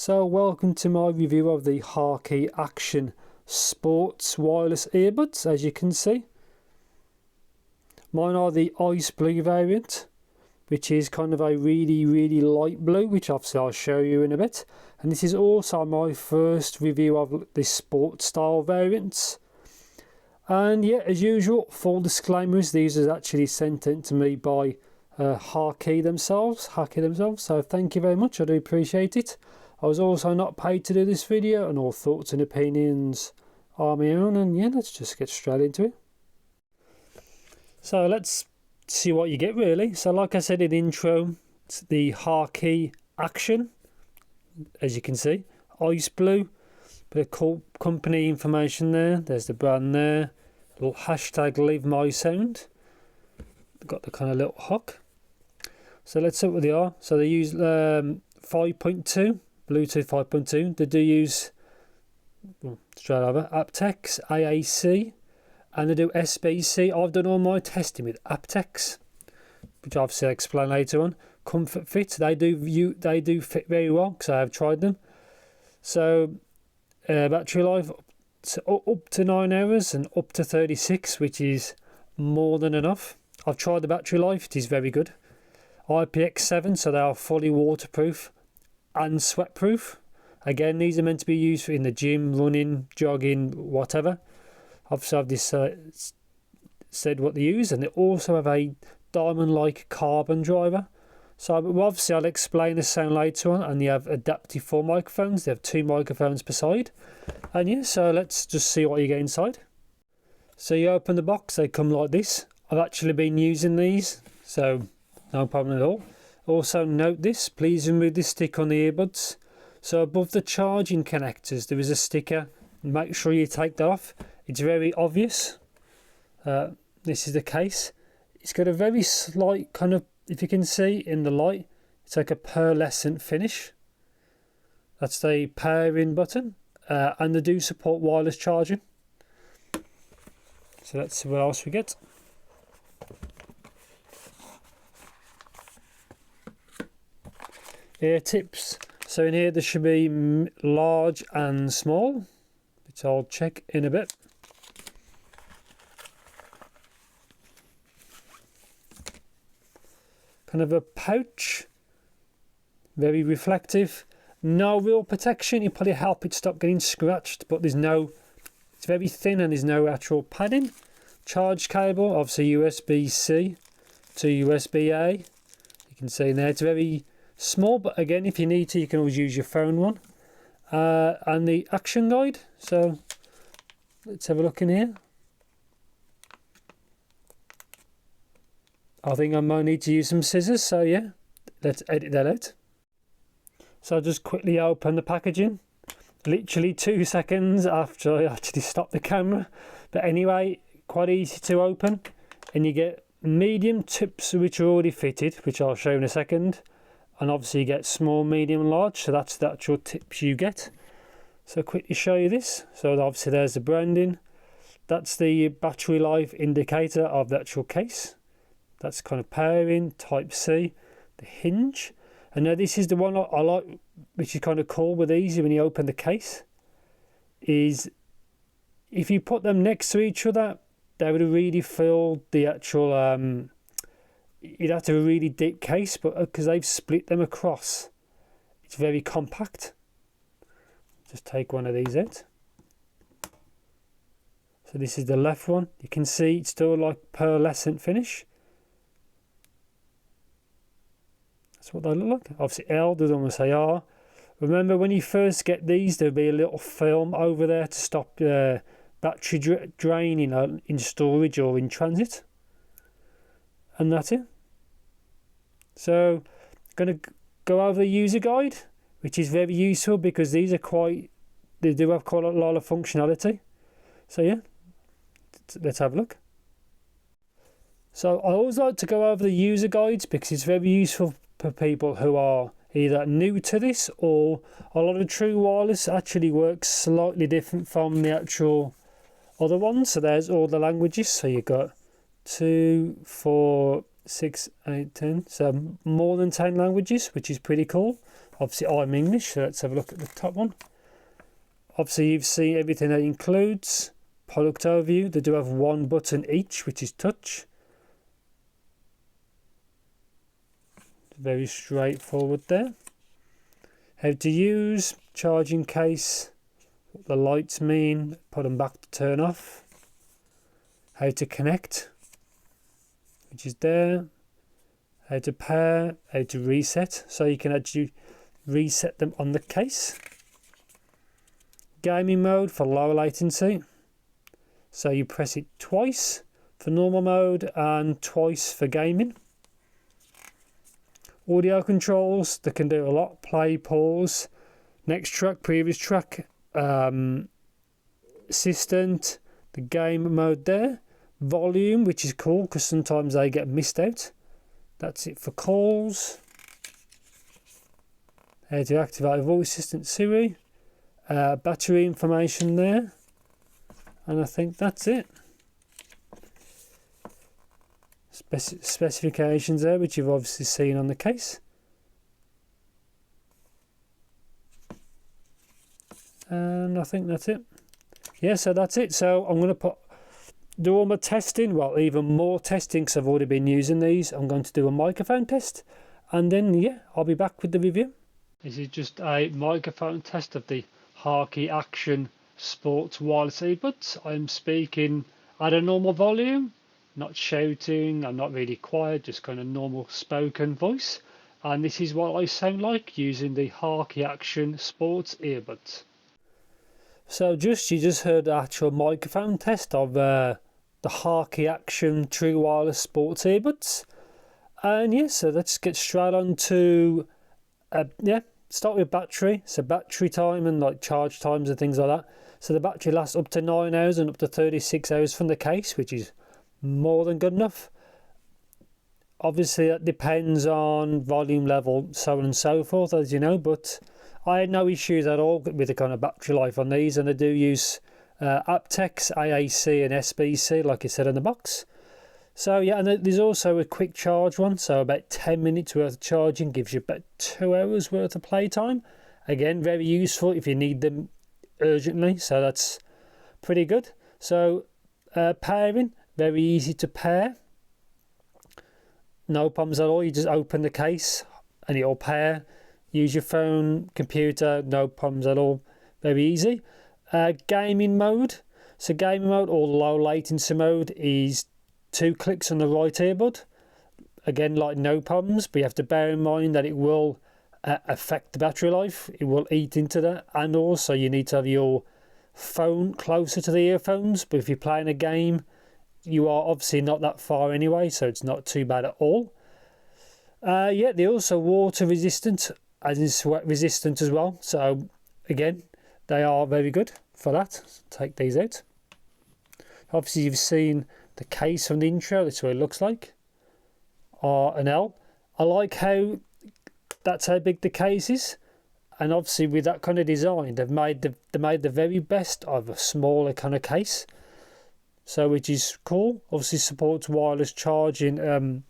So welcome to my review of the Harkey Action Sports wireless earbuds. As you can see, mine are the ice blue variant, which is kind of a really light blue, which obviously I'll show you in a bit. And this is also my first review of the sports style variants. And yeah, as usual, full disclaimers, these are actually sent in to me by Harkey themselves. So thank you very much, I do appreciate it. I was also not paid to do this video, and all thoughts and opinions are my own. And yeah, let's just get straight into it. So let's see what you get really. So like I said in the intro, it's the Harkey Action, as you can see, ice blue, bit of cool company information there. There's the brand there, little hashtag leave my sound. Got the kind of little hook. So let's see what they are. So they use 5.2 Bluetooth 5.2. They do use straight over aptX, AAC, and they do SBC. I've done all my testing with aptX, which obviously I'll explain later on. Comfort Fit, they do fit very well because I have tried them. So battery life up to 9 hours and up to 36, which is more than enough. I've tried the battery life, it is very good. IPX7, so they are fully waterproof and sweat proof. Again, these are meant to be used in the gym, running, jogging, whatever. Obviously I've said what they use, and they also have a diamond like carbon driver. So obviously I'll explain the sound later on. And you have adaptive 4 microphones. They have 2 microphones per side. And yeah, so let's just see what you get inside. So you open the box, they come like this. I've actually been using these, so no problem at all. Also note this, please remove this stick on the earbuds. So above the charging connectors there is a sticker. Make sure you take that off. It's very obvious. This is the case. It's got a very slight kind of, if you can see in the light, it's like a pearlescent finish. That's the pairing button, and they do support wireless charging. So let's see what else we get. Ear tips. So in here there should be large and small, which I'll check in a bit. Kind of a pouch, very reflective. No real protection. You probably help it stop getting scratched, but there's no, it's very thin and there's no actual padding. Charge cable, obviously USB-C to USB-A. You can see in there it's very small, but again, if you need to, you can always use your phone one. And the action guide. So let's have a look in here. I think I might need to use some scissors, so yeah, let's edit that out. So I'll just quickly open the packaging. Literally 2 seconds after I actually stopped the camera. But anyway, quite easy to open. And you get medium tips, which are already fitted, which I'll show in a second. And obviously you get small, medium, large, so that's the actual tips you get. So quickly show you this. So obviously there's the branding. That's the battery life indicator of the actual case. That's kind of pairing, type C, the hinge. And now this is the one I like, which is kind of cool with these when you open the case, is if you put them next to each other, they would really feel the actual, you'd have to have a really deep case, but because they've split them across, it's very compact. Just take one of these out. So this is the left one. You can see it's still like pearlescent finish. That's what they look like. Obviously L, the other one will say R. Remember when you first get these, there'll be a little film over there to stop battery draining in storage or in transit. And that's it. So I'm going to go over the user guide, which is very useful because these are they do have quite a lot of functionality. So yeah, let's have a look. So I always like to go over the user guides because it's very useful for people who are either new to this, or a lot of True Wireless actually works slightly different from the actual other ones. So there's all the languages. So you've got 2, 4, 6, 8, 10. So more than 10 languages, which is pretty cool. Obviously I'm English, so let's have a look at the top one. Obviously you've seen everything that includes. Product overview, they do have one button each, which is touch. Very straightforward there. How to use, charging case, what the lights mean, put them back to turn off. How to connect, which is there. How to pair, how to reset, so you can actually reset them on the case. Gaming mode for low latency, so you press it twice for normal mode and twice for gaming. Audio controls, they can do a lot: play, pause, next track, previous track, assistant, the game mode there. Volume, which is cool because sometimes they get missed out. That's it for calls. How to activate voice assistant Siri. Battery information there. And I think that's it. Specifications there, which you've obviously seen on the case. And I think that's it. Yeah, so that's it. So I'm going to do all my testing, well, even more testing because I've already been using these. I'm going to do a microphone test, and then yeah, I'll be back with the review. This is just a microphone test of the Harkey Action Sports wireless earbuds. I'm speaking at a normal volume, not shouting, I'm not really quiet, just kind of normal spoken voice. And this is what I sound like using the Harkey Action Sports earbuds. So you just heard the actual microphone test of the Harkey Action True Wireless Sports earbuds. And yeah, so let's get straight on to start with battery. So battery time and like charge times and things like that. So the battery lasts up to 9 hours and up to 36 hours from the case, which is more than good enough. Obviously that depends on volume level, so on and so forth, as you know, but I had no issues at all with the kind of battery life on these, and I do use AptX, AAC and SBC like it said in the box. So yeah, and there's also a quick charge one, so about 10 minutes worth of charging gives you about 2 hours worth of playtime. Again, very useful if you need them urgently, so that's pretty good. So pairing, very easy to pair. No problems at all, you just open the case and it'll pair. Use your phone, computer, no problems at all, very easy. Gaming mode, so gaming mode or low latency mode is 2 clicks on the right earbud. Again, like no problems, but you have to bear in mind that it will affect the battery life. It will eat into that, and also you need to have your phone closer to the earphones, but if you're playing a game you are obviously not that far anyway, so it's not too bad at all. Yeah, they're also water resistant as in sweat resistant as well, so again they are very good for that. Take these out. Obviously you've seen the case from the intro, that's what it looks like. R and L. I like how that's how big the case is, and obviously with that kind of design they made the very best of a smaller kind of case, so which is cool. Obviously supports wireless charging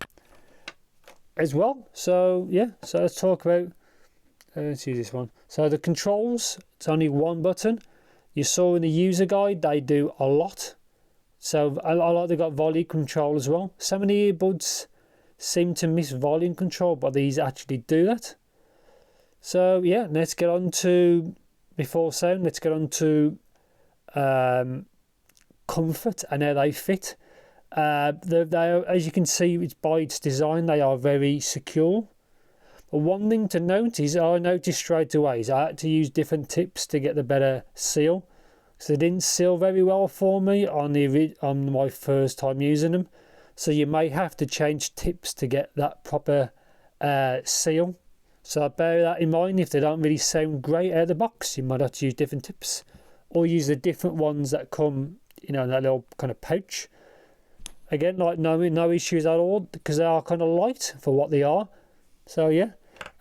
as well. So yeah, so let's talk about let's use this one. So the controls, it's only one button. You saw in the user guide they do a lot. So I like they got volume control as well. Some of the earbuds seem to miss volume control, but these actually do that. So yeah, let's get on to, before sound, let's get on to comfort and how they fit. They are, as you can see, it's by its design, they are very secure. But one thing to note is, I noticed straight away, is I had to use different tips to get the better seal. So they didn't seal very well for me on my first time using them. So you may have to change tips to get that proper seal. So bear that in mind. If they don't really sound great out of the box, you might have to use different tips, or use the different ones that come, in that little kind of pouch. Again, like no issues at all, because they are kind of light for what they are. So yeah,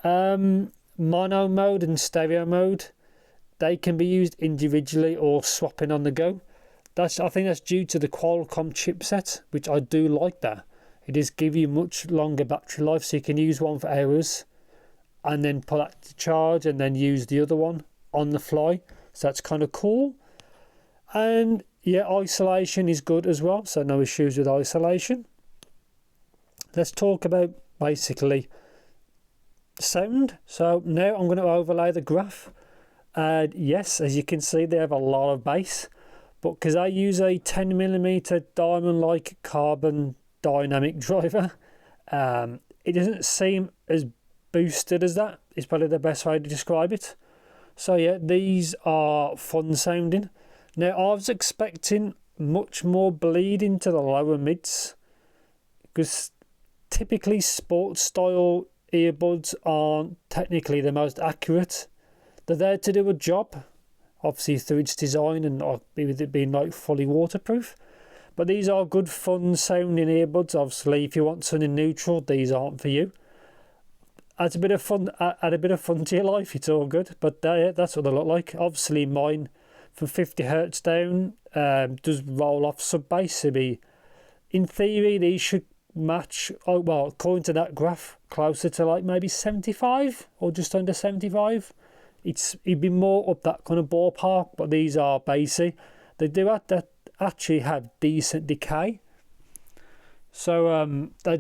mono mode and stereo mode, they can be used individually or swapping on the go. I think that's due to the Qualcomm chipset, which I do like that. It does give you much longer battery life, so you can use one for hours and then put that to charge and then use the other one on the fly. So that's kind of cool. And yeah, isolation is good as well, so no issues with isolation. Let's talk about basically sound. So now I'm going to overlay the graph. And yes, as you can see, they have a lot of bass, but because I use a 10mm diamond-like carbon dynamic driver, it doesn't seem as boosted as that. Is probably the best way to describe it. So yeah, these are fun sounding. Now I was expecting much more bleed into the lower mids, because typically sports style earbuds aren't technically the most accurate. They're there to do a job, obviously through its design and with it being like fully waterproof. But these are good fun sounding earbuds. Obviously, if you want something neutral, these aren't for you. Add a bit of fun to your life, it's all good. But that's what they look like. Obviously mine from 50 Hz down does roll off sub bass. So in theory these should match, oh well, according to that graph, closer to like maybe 75 or just under 75. It'd be more up that kind of ballpark, but these are bassy. They do actually have decent decay, so they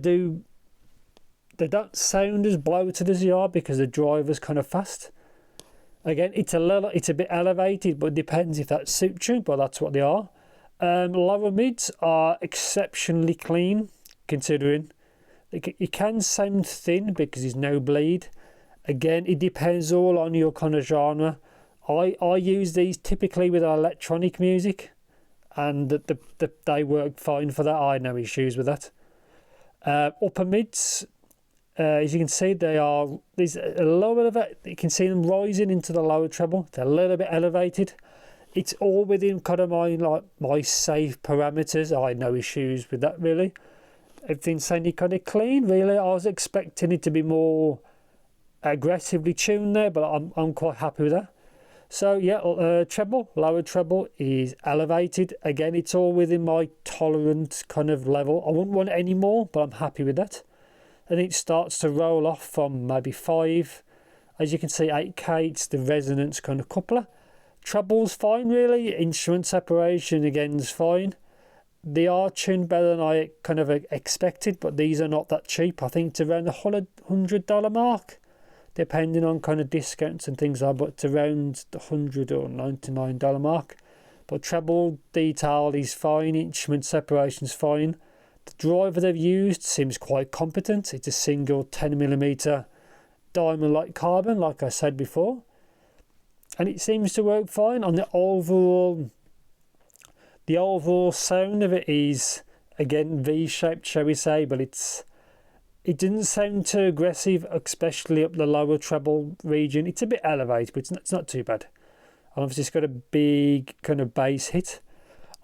don't sound as bloated as they are because the driver's kind of fast. Again, it's a bit elevated, but it depends if that suits you, but that's what they are. Lower mids are exceptionally clean, considering it can sound thin because there's no bleed. Again, it depends all on your kind of genre. I use these typically with electronic music, and they work fine for that. I had no issues with that. Upper mids, as you can see, there's a little bit of it. You can see them rising into the lower treble. They're a little bit elevated. It's all within kind of my safe parameters. I had no issues with that really. Everything's sounding kind of clean really. I was expecting it to be more aggressively tuned there, but I'm quite happy with that. So yeah, lower treble is elevated. Again, it's all within my tolerant kind of level. I wouldn't want any more, but I'm happy with that. And it starts to roll off from maybe 5. As you can see, 8K, it's the resonance kind of coupler. Treble's fine really. Instrument separation again is fine. They are tuned better than I kind of expected, but these are not that cheap. I think it's around the $100 mark, depending on kind of discounts and things like that, but it's around the $100 or $99 mark. But treble detail is fine, instrument separation is fine. The driver they've used seems quite competent. It's a single 10mm diamond-like carbon, like I said before. And it seems to work fine. On the overall sound of it is, again, V-shaped, shall we say, but it didn't sound too aggressive, especially up the lower treble region. It's a bit elevated, but it's not too bad. And obviously it's got a big kind of bass hit.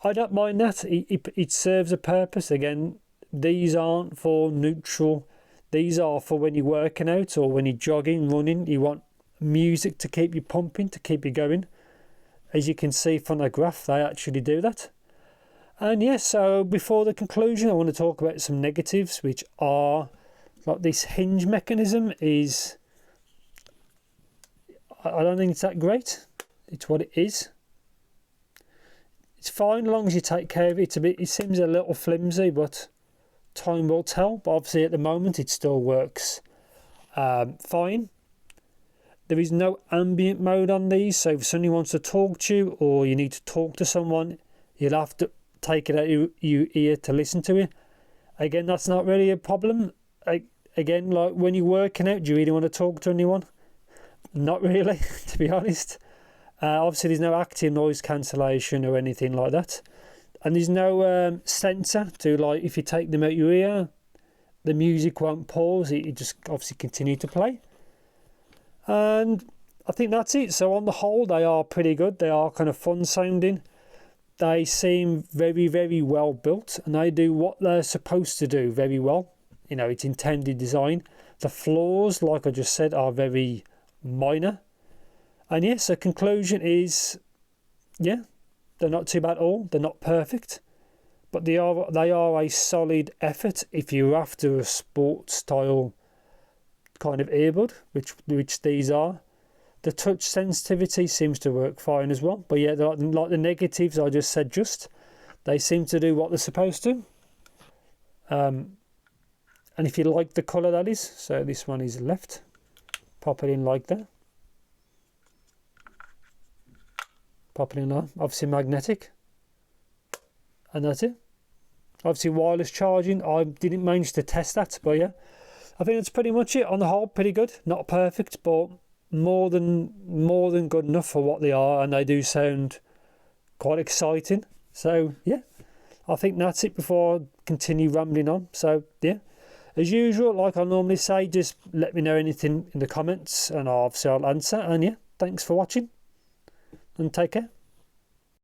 I don't mind that. It serves a purpose. Again, these aren't for neutral. These are for when you're working out or when you're jogging, running. You want music to keep you pumping, to keep you going. As you can see from the graph, they actually do that. And yes, so before the conclusion, I want to talk about some negatives, which are like this hinge mechanism is, I don't think it's that great. It's what it is. It's fine as long as you take care of it. It seems a little flimsy, but time will tell. But obviously at the moment it still works fine. There is no ambient mode on these, so if somebody wants to talk to you or you need to talk to someone, you'll have to take it out of your ear to listen to it. Again, that's not really a problem. Again, like when you're working out, do you really want to talk to anyone? Not really, to be honest. Obviously, there's no active noise cancellation or anything like that. And there's no sensor to, like, if you take them out your ear, the music won't pause. It just obviously continue to play. And I think that's it. So on the whole, they are pretty good. They are kind of fun sounding. They seem very, very well built, and they do what they're supposed to do very well. You know, it's intended design. The flaws, like I just said, are very minor. And yes, the conclusion is, yeah, they're not too bad at all. They're not perfect, but they are a solid effort if you're after a sports style kind of earbud, which these are. The touch sensitivity seems to work fine as well. But yeah, like the negatives I just said, they seem to do what they're supposed to. And if you like the colour, that is, so this one is left, pop it in like that. Pop it in there, obviously magnetic. And that's it. Obviously wireless charging, I didn't manage to test that, but yeah. I think that's pretty much it. On the whole, pretty good. Not perfect, but more than good enough for what they are, and they do sound quite exciting. So yeah, I think that's it before I continue rambling on. So yeah, as usual, like I normally say, just let me know anything in the comments and obviously I'll answer. And yeah, thanks for watching and take care.